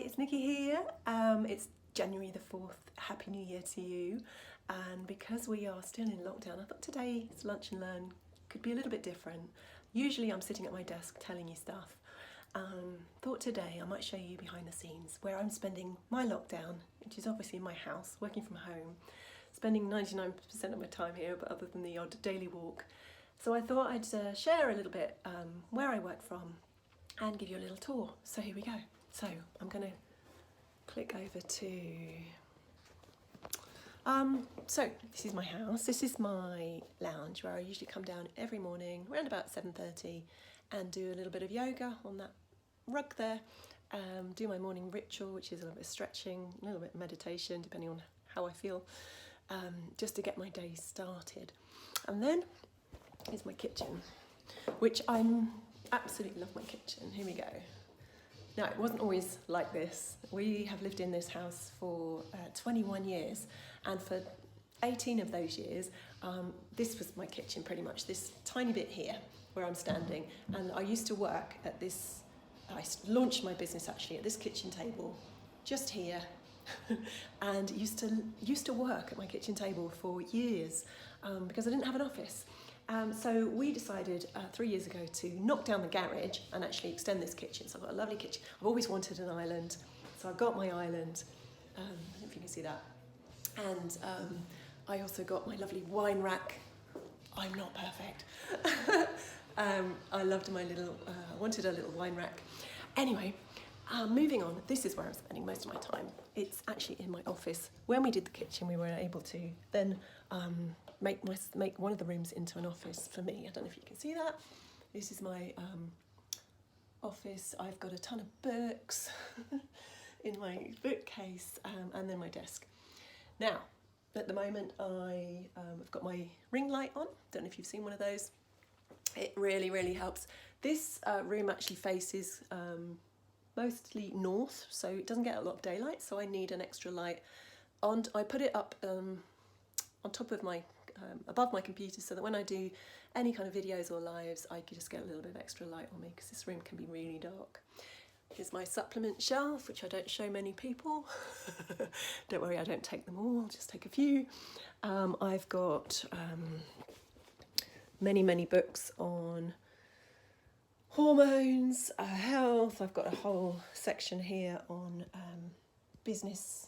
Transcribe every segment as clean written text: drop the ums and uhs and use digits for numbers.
it's Nikki here. It's January the 4th. Happy New Year to you. And because we are still in lockdown, I thought today's Lunch and Learn could be a little bit different. Usually I'm sitting at my desk telling you stuff. Thought today I might show you behind the scenes where I'm spending my lockdown, which is obviously in my house, working from home, spending 99% of my time here, but other than the odd daily walk. So I thought I'd share a little bit where I work from and give you a little tour. So here we go. So I'm going to click over to... So this is my house. This is my lounge where I usually come down every morning around about 7:30 and do a little bit of yoga on that rug there. Do my morning ritual, which is a little bit of stretching, a little bit of meditation, depending on how I feel, just to get my day started. And then here's my kitchen, which I'm absolutely love my kitchen. Here we go. Now, it wasn't always like this. We have lived in this house for 21 years, and for 18 of those years, this was my kitchen pretty much, this tiny bit here where I'm standing. And I used to work at this, I launched my business actually at this kitchen table, just here, and used to work at my kitchen table for years because I didn't have an office. So we decided 3 years ago to knock down the garage and actually extend this kitchen. So I've got a lovely kitchen. I've always wanted an island, so I've got my island. I don't know if you can see that. And I also got my lovely wine rack. I'm not perfect. I loved my little, I wanted a little wine rack. Anyway, moving on, this is where I'm spending most of my time. It's actually in my office. When we did the kitchen, we were able to then make one of the rooms into an office for me. I don't know if you can see that. This is my office. I've got a ton of books in my bookcase and then my desk. Now, at the moment, I've got my ring light on. Don't know if you've seen one of those. It really, really helps. This room actually faces mostly north, so it doesn't get a lot of daylight, so I need an extra light. And I put it up on top of my, above my computer, so that when I do any kind of videos or lives, I can just get a little bit of extra light on me, because this room can be really dark. Here's my supplement shelf, which I don't show many people. Don't worry, I don't take them all, just take a few. I've got many books on hormones, health. I've got a whole section here on business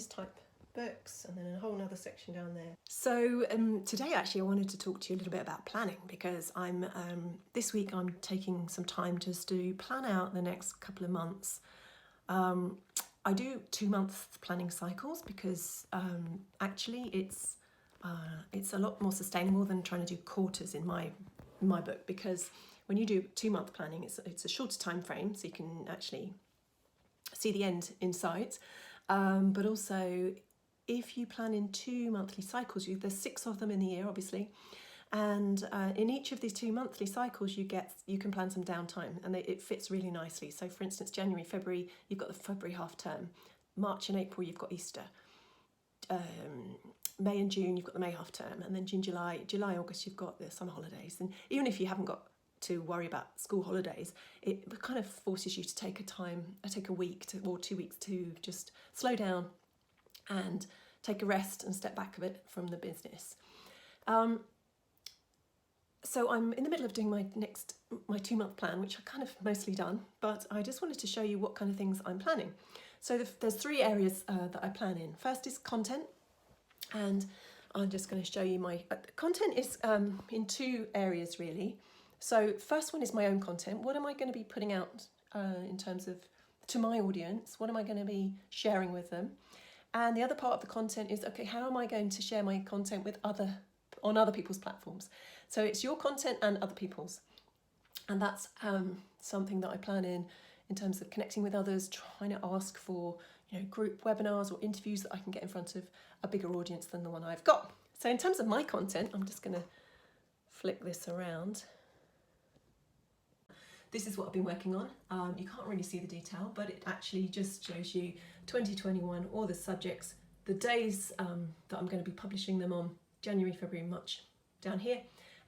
type books, and then a whole other section down there. So today actually I wanted to talk to you a little bit about planning, because I'm this week I'm taking some time just to plan out the next couple of months. I do 2-month planning cycles because actually it's a lot more sustainable than trying to do quarters in my book, because when you do 2-month planning, it's a shorter time frame, so you can actually see the end in sight. But also, if you plan in 2 monthly cycles, there's 6 of them in the year, obviously, and in each of these 2 monthly cycles, you can plan some downtime, and it fits really nicely. So, for instance, January, February, you've got the February half term. March and April, you've got Easter. May and June, you've got the May half term, and then June, July, August, you've got the summer holidays. And even if you haven't got to worry about school holidays, it kind of forces you to take a week or 2 weeks to just slow down and take a rest and step back a bit from the business. So I'm in the middle of doing my 2-month plan, which I've kind of mostly done, but I just wanted to show you what kind of things I'm planning. So there's 3 areas that I plan in. First is content, and I'm just going to show you my content is in 2 areas really. So first one is my own content. What am I going to be putting out in terms of to my audience? What am I going to be sharing with them? And the other part of the content is, okay, how am I going to share my content with on other people's platforms? So it's your content and other people's. And that's something that I plan in terms of connecting with others, trying to ask for group webinars or interviews that I can get in front of a bigger audience than the one I've got. So in terms of my content, I'm just going to flick this around. This is what I've been working on. You can't really see the detail, but it actually just shows you 2021, all the subjects, the days that I'm going to be publishing them on, January, February, March, down here,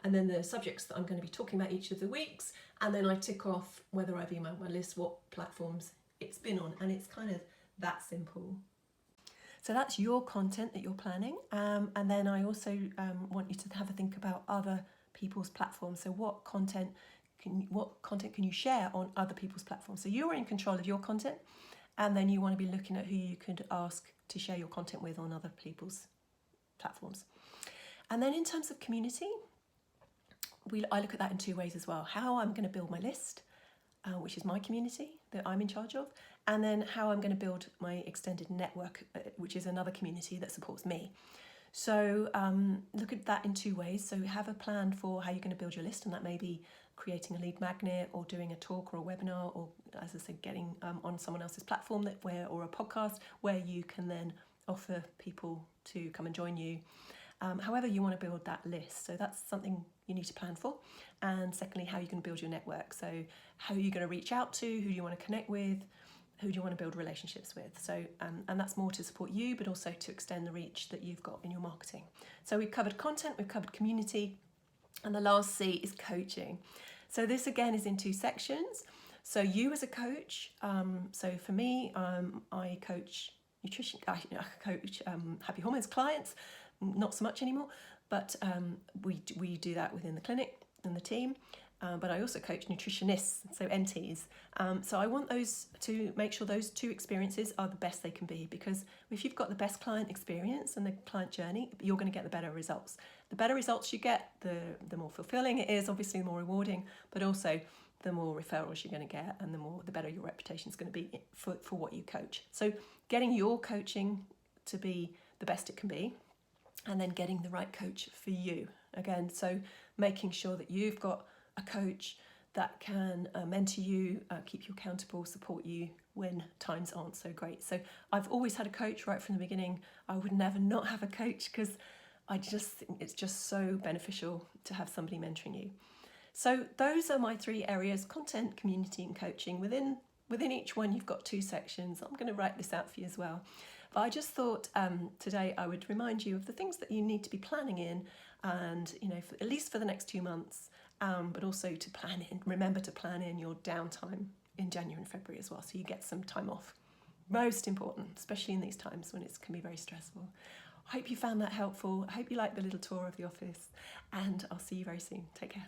and then the subjects that I'm going to be talking about each of the weeks, and then I tick off whether I've emailed my list, what platforms, it's been on, and it's kind of that simple. So that's your content that you're planning, and then I also want you to have a think about other people's platforms. So what content can you share on other people's platforms? So you're in control of your content, and then you want to be looking at who you could ask to share your content with on other people's platforms. And then in terms of community, I look at that in two ways as well. How I'm going to build my list, which is my community that I'm in charge of, and then how I'm going to build my extended network, which is another community that supports me. So look at that in two ways. So have a plan for how you're going to build your list, and that may be creating a lead magnet or doing a talk or a webinar, or as I said, getting on someone else's platform or a podcast where you can then offer people to come and join you. However you want to build that list. So that's something you need to plan for. And secondly, how you can build your network. So how are you going to reach out to, who do you want to connect with, who do you want to build relationships with? So, and that's more to support you, but also to extend the reach that you've got in your marketing. So we've covered content, we've covered community, and the last C is coaching. So this again is in two sections. So you as a coach, so for me, I coach nutrition, I coach Happy Hormones clients, not so much anymore, but we do that within the clinic and the team. But I also coach nutritionists, so NTs. So I want those to make sure those two experiences are the best they can be, because if you've got the best client experience and the client journey, you're going to get the better results. The better results you get, the more fulfilling it is, obviously the more rewarding, but also the more referrals you're going to get, and the better your reputation is going to be for what you coach. So getting your coaching to be the best it can be, and then getting the right coach for you. Again, so making sure that you've got a coach that can mentor you, keep you accountable, support you when times aren't so great. So I've always had a coach right from the beginning. I would never not have a coach, because I just think it's just so beneficial to have somebody mentoring you. So those are my three areas: content, community, and coaching. Within each one, you've got two sections. I'm going to write this out for you as well. But I just thought today I would remind you of the things that you need to be planning in, and at least for the next 2 months, but also to plan in. Remember to plan in your downtime in January and February as well, so you get some time off. Most important, especially in these times when it can be very stressful. I hope you found that helpful. I hope you liked the little tour of the office, and I'll see you very soon. Take care.